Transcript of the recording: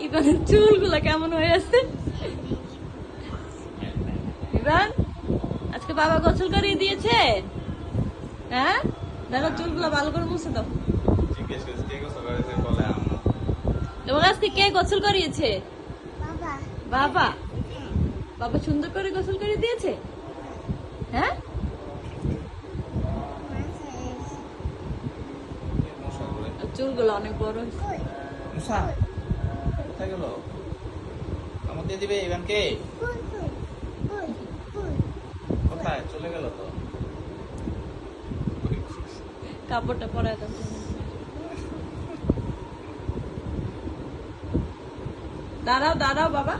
ইভানের চুলগুলা কেমন হয়ে আছে? ইভান, আজকে বাবা গোসল করিয়ে দিয়েছে? হ্যাঁ, দেখো চুলগুলা ভালো করে মুছে দাও। তোমার আজকে কে গোসল করিয়েছে? বাবা। বাবা সুন্দর করে গোসল করে দিয়েছে? হ্যাঁ, চুলগুলো অনেক বড় হয়েছে। কোথায় গেল? কামড় দিয়ে দিবে ইভানকে? কোথায় চলে গেল তো? কাপড়টা পরায় দাও। দাঁড়াও দাঁড়াও বাবা।